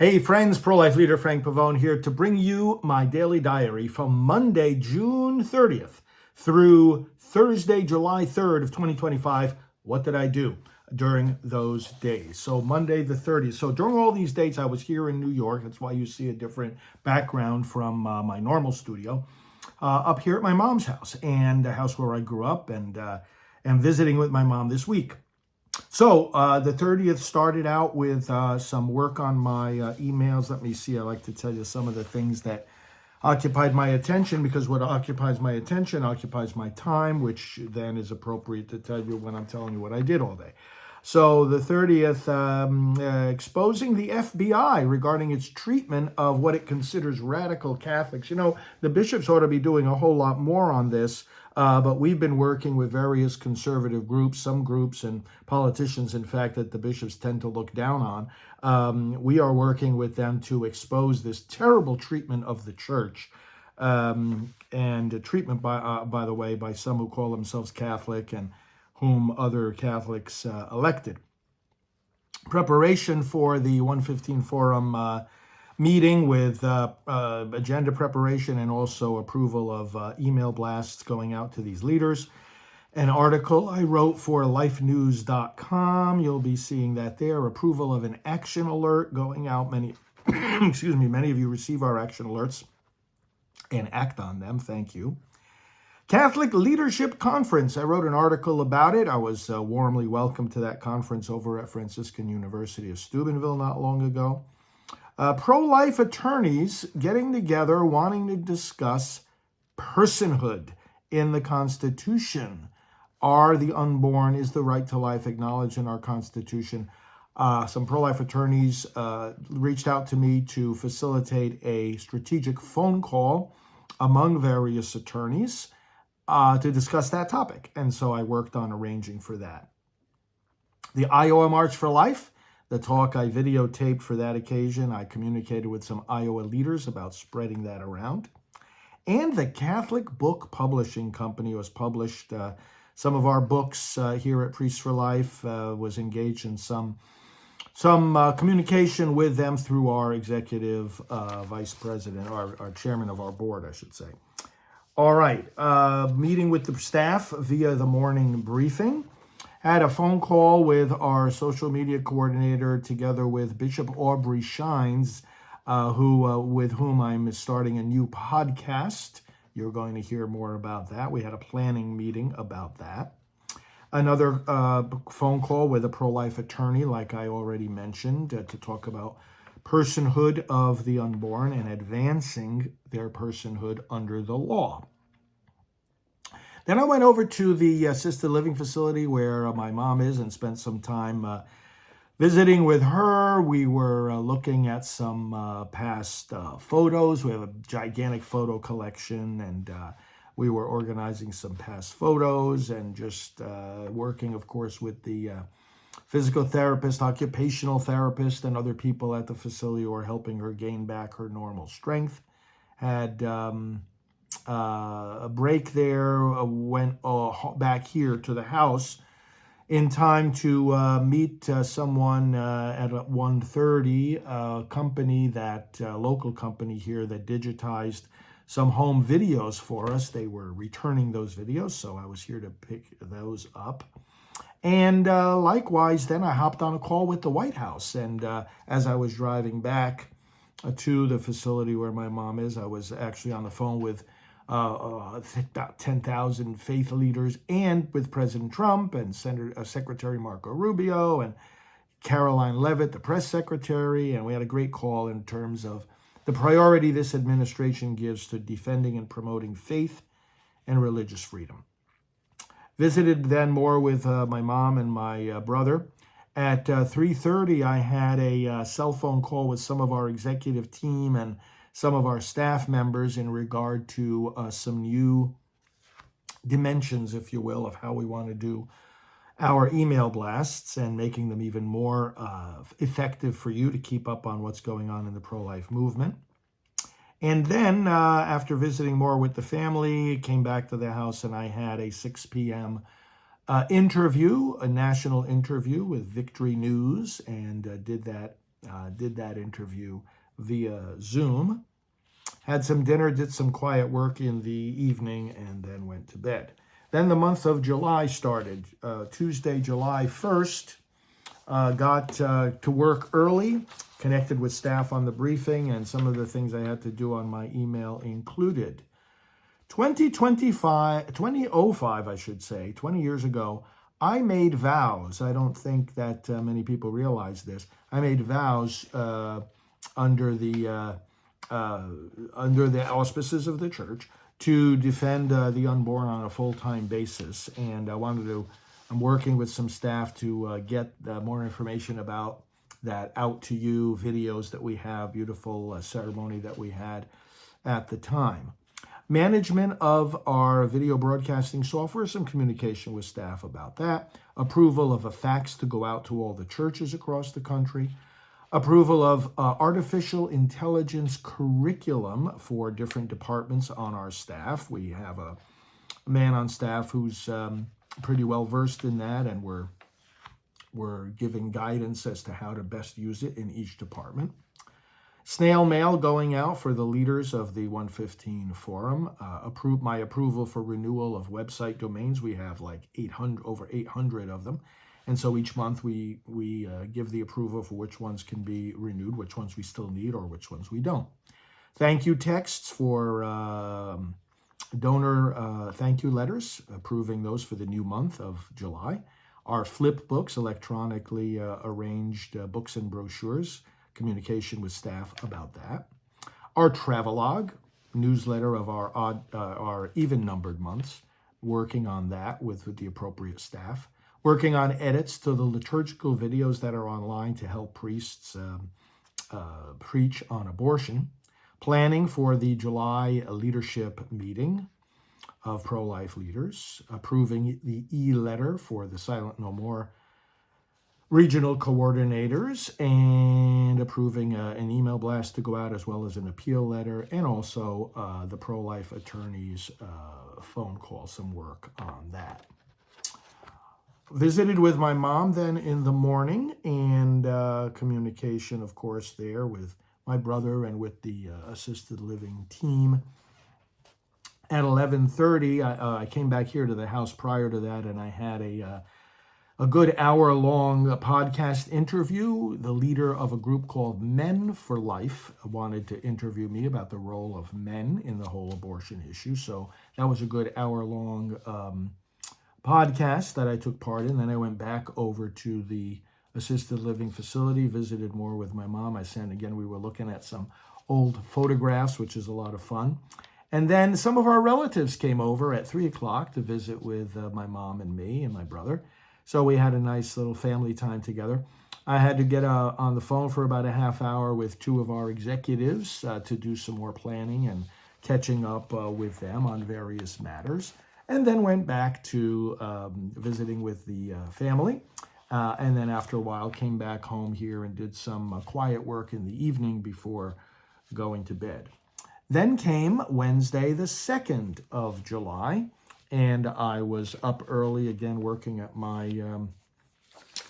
Hey friends, pro-life leader Frank Pavone here to bring you my daily diary from Monday, June 30th through Thursday, July 3rd of 2025. What did I do during those days? So Monday the 30th. So during all these dates, I was here in New York. That's why you see a different background from my normal studio. Up here at my mom's house and the house where I grew up and am visiting with my mom this week. So the 30th started out with some work on my emails. Let me see. I like to tell you some of the things that occupied my attention, because what occupies my attention occupies my time, which then is appropriate to tell you when I'm telling you what I did all day. So the 30th, exposing the FBI regarding its treatment of what it considers radical Catholics. You know, the bishops ought to be doing a whole lot more on this, but we've been working with various conservative groups, some groups and politicians, in fact, that the bishops tend to look down on. We are working with them to expose this terrible treatment of the church. And treatment, by the way, by some who call themselves Catholic and whom other Catholics elected. Preparation for the 115 Forum meeting with agenda preparation and also approval of email blasts going out to these leaders. An article I wrote for lifenews.com. You'll be seeing that there. Approval of an action alert going out. Many of you receive our action alerts and act on them. Thank you. Catholic Leadership Conference. I wrote an article about it. I was warmly welcomed to that conference over at Franciscan University of Steubenville not long ago. Pro-life attorneys getting together, wanting to discuss personhood in the Constitution. Are the unborn, is the right to life acknowledged in our Constitution? Some pro-life attorneys reached out to me to facilitate a strategic phone call among various attorneys to discuss that topic. And so I worked on arranging for that. The Iowa March for Life, the talk I videotaped for that occasion. I communicated with some Iowa leaders about spreading that around. And the Catholic Book Publishing Company was published. Some of our books here at Priests for Life was engaged in some communication with them through our executive vice president, our chairman of our board, I should say. All right, meeting with the staff via the morning briefing. Had a phone call with our social media coordinator together with Bishop Aubrey Shines, with whom I'm starting a new podcast. You're going to hear more about that. We had a planning meeting about that. Another phone call with a pro-life attorney, like I already mentioned, to talk about personhood of the unborn and advancing their personhood under the law. Then I went over to the assisted living facility where my mom is and spent some time visiting with her. We were looking at some past photos. We have a gigantic photo collection, and we were organizing some past photos and just working, of course, with the physical therapist, occupational therapist, and other people at the facility who are helping her gain back her normal strength. Had a break there, went back here to the house in time to meet someone at 1:30, a company local company here that digitized some home videos for us. They were returning those videos, so I was here to pick those up. And likewise, then I hopped on a call with the White House. And as I was driving back to the facility where my mom is, I was actually on the phone with about 10,000 faith leaders and with President Trump and Secretary Marco Rubio and Caroline Leavitt, the press secretary. And we had a great call in terms of the priority this administration gives to defending and promoting faith and religious freedom. Visited then more with my mom and my brother. At 3:30, I had a cell phone call with some of our executive team and some of our staff members in regard to some new dimensions, if you will, of how we want to do our email blasts and making them even more effective for you to keep up on what's going on in the pro-life movement. And then after visiting more with the family, came back to the house and I had a 6 p.m. Interview, a national interview with Victory News, and did that Did that interview via Zoom. Had some dinner, did some quiet work in the evening, and then went to bed. Then the month of July started. Tuesday, July 1st, got to work early, connected with staff on the briefing, and some of the things I had to do on my email included 2005, I should say, 20 years ago, I made vows. I don't think that many people realize this. I made vows under the auspices of the church to defend the unborn on a full-time basis. And I'm working with some staff to get more information about that out to you, videos that we have, beautiful ceremony that we had at the time. Management of our video broadcasting software, some communication with staff about that. Approval of a fax to go out to all the churches across the country. Approval of artificial intelligence curriculum for different departments on our staff. We have a man on staff who's pretty well versed in that, and we're giving guidance as to how to best use it in each department. Snail mail going out for the leaders of the 115 Forum. My approval for renewal of website domains. We have like over 800 of them. And so each month we give the approval for which ones can be renewed, which ones we still need, or which ones we don't. Thank you texts for donor thank you letters, approving those for the new month of July. Our flip books, electronically arranged books and brochures, communication with staff about that. Our travelogue, newsletter of our even-numbered months, working on that with the appropriate staff. Working on edits to the liturgical videos that are online to help priests preach on abortion. Planning for the July leadership meeting of pro-life leaders. Approving the e-letter for the Silent No More regional coordinators, and approving an email blast to go out, as well as an appeal letter, and also the pro-life attorney's phone call, some work on that. Visited with my mom then in the morning, and communication, of course, there with my brother and with the assisted living team. At 11:30, I came back here to the house prior to that, and I had a good hour-long podcast interview. The leader of a group called Men for Life wanted to interview me about the role of men in the whole abortion issue. So that was a good hour-long podcast that I took part in. Then I went back over to the assisted living facility, visited more with my mom. We were looking at some old photographs, which is a lot of fun. And then some of our relatives came over at 3 o'clock to visit with my mom and me and my brother. So we had a nice little family time together. I had to get on the phone for about a half hour with two of our executives to do some more planning and catching up with them on various matters. And then went back to visiting with the family. And then after a while came back home here and did some quiet work in the evening before going to bed. Then came Wednesday, the 2nd of July. And I was up early again, working at my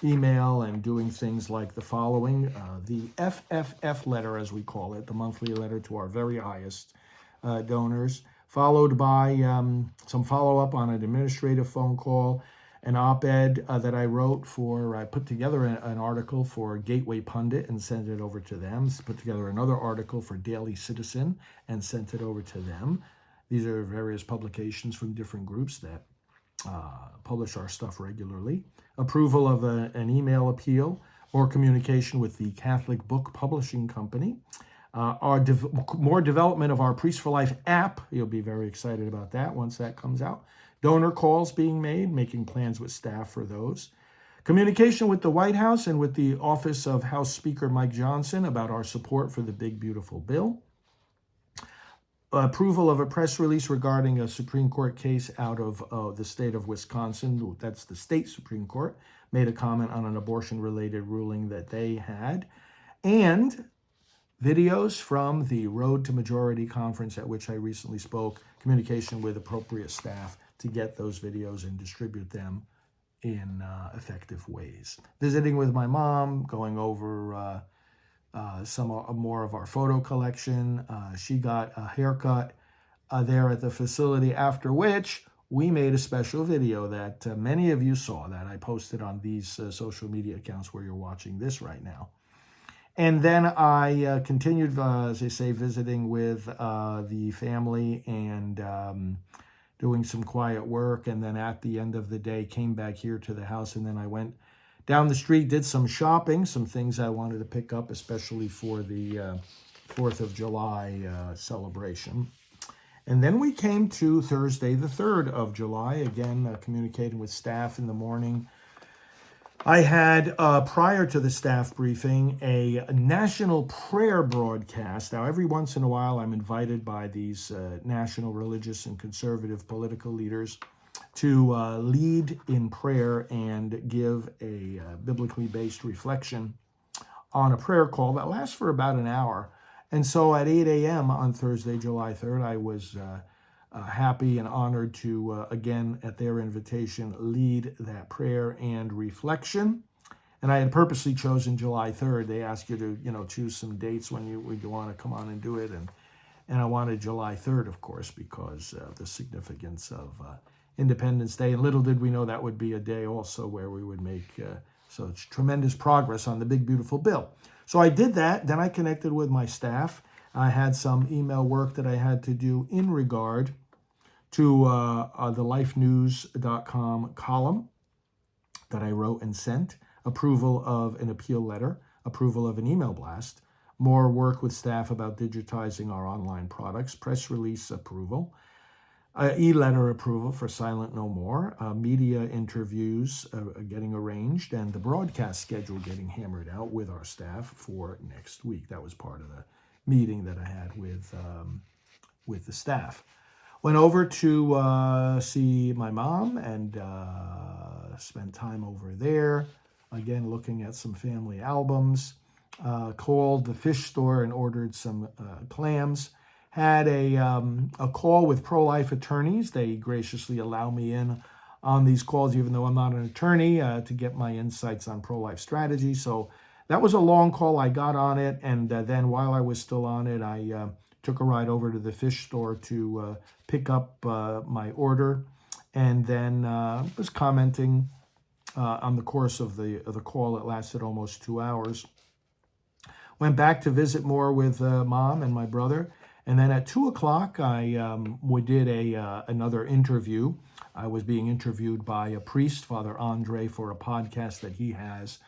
email and doing things like the following. The FFF letter, as we call it, the monthly letter to our very highest donors, followed by some follow-up on an administrative phone call, an op-ed that I wrote I put together an article for Gateway Pundit and sent it over to them, put together another article for Daily Citizen and sent it over to them. These are various publications from different groups that publish our stuff regularly. Approval of an email appeal or communication with the Catholic Book Publishing Company. More development of our Priest for Life app. You'll be very excited about that once that comes out. Donor calls being made, making plans with staff for those. Communication with the White House and with the Office of House Speaker Mike Johnson about our support for the Big Beautiful Bill. Approval of a press release regarding a Supreme Court case out of the state of Wisconsin. That's the state Supreme Court. Made a comment on an abortion-related ruling that they had. And videos from the Road to Majority conference at which I recently spoke. Communication with appropriate staff to get those videos and distribute them in effective ways. Visiting with my mom, going over some more of our photo collection. She got a haircut there at the facility, after which we made a special video that many of you saw that I posted on these social media accounts where you're watching this right now. And then I continued, as I say, visiting with the family and doing some quiet work. And then at the end of the day, came back here to the house. And then I went down the street, did some shopping, some things I wanted to pick up, especially for the 4th of July celebration. And then we came to Thursday, the 3rd of July, again, communicating with staff in the morning. I had, prior to the staff briefing, a national prayer broadcast. Now, every once in a while, I'm invited by these national religious and conservative political leaders to lead in prayer and give a biblically based reflection on a prayer call that lasts for about an hour. And so at 8 a.m. on Thursday, July 3rd, I was happy and honored to, again, at their invitation, lead that prayer and reflection. And I had purposely chosen July 3rd. They ask you to, choose some dates when you want to come on and do it. And I wanted July 3rd, of course, because of the significance of Independence Day. And little did we know that would be a day also where we would make such tremendous progress on the big, beautiful bill. So I did that. Then I connected with my staff. I had some email work that I had to do in regard to the lifenews.com column that I wrote and sent, approval of an appeal letter, approval of an email blast, more work with staff about digitizing our online products, press release approval, e-letter approval for Silent No More, media interviews getting arranged, and the broadcast schedule getting hammered out with our staff for next week. That was part of the meeting that I had with the staff. Went over to see my mom and spent time over there. Again, looking at some family albums. Called the fish store and ordered some clams. Had a call with pro-life attorneys. They graciously allow me in on these calls, even though I'm not an attorney, to get my insights on pro-life strategy. So that was a long call. I got on it, and then while I was still on it, I took a ride over to the fish store to pick up my order, and then was commenting on the course of the call. It lasted almost 2 hours. Went back to visit more with Mom and my brother, and then at 2 o'clock we did another interview. I was being interviewed by a priest, Father Andre, for a podcast that he has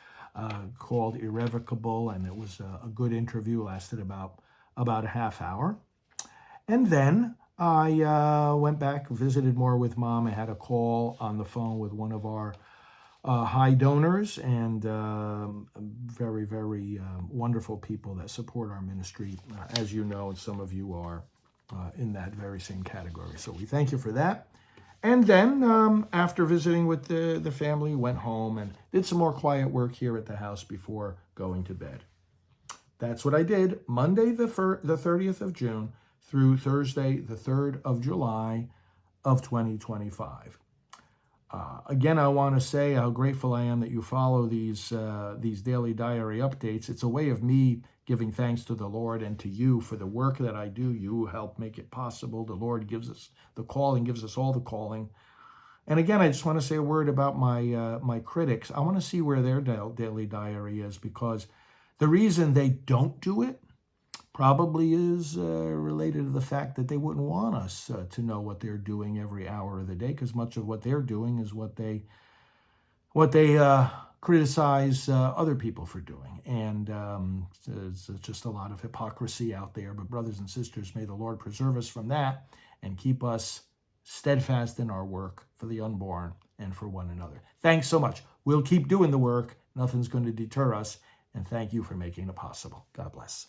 called Irrevocable, and it was a good interview. Lasted about a half hour. And then I went back, visited more with Mom. I had a call on the phone with one of our high donors and very, very wonderful people that support our ministry. As you know, and some of you are in that very same category. So we thank you for that. And then after visiting with the family, went home and did some more quiet work here at the house before going to bed. That's what I did Monday, the 30th of June through Thursday, the 3rd of July of 2025. Again, I want to say how grateful I am that you follow these daily diary updates. It's a way of me giving thanks to the Lord and to you for the work that I do. You help make it possible. The Lord gives us the calling, gives us all the calling. And again, I just want to say a word about my critics. I want to see where their daily diary is, because the reason they don't do it probably is related to the fact that they wouldn't want us to know what they're doing every hour of the day, because much of what they're doing is what they criticize other people for doing. And there's just a lot of hypocrisy out there. But brothers and sisters, may the Lord preserve us from that and keep us steadfast in our work for the unborn and for one another. Thanks so much. We'll keep doing the work. Nothing's going to deter us. And thank you for making it possible. God bless.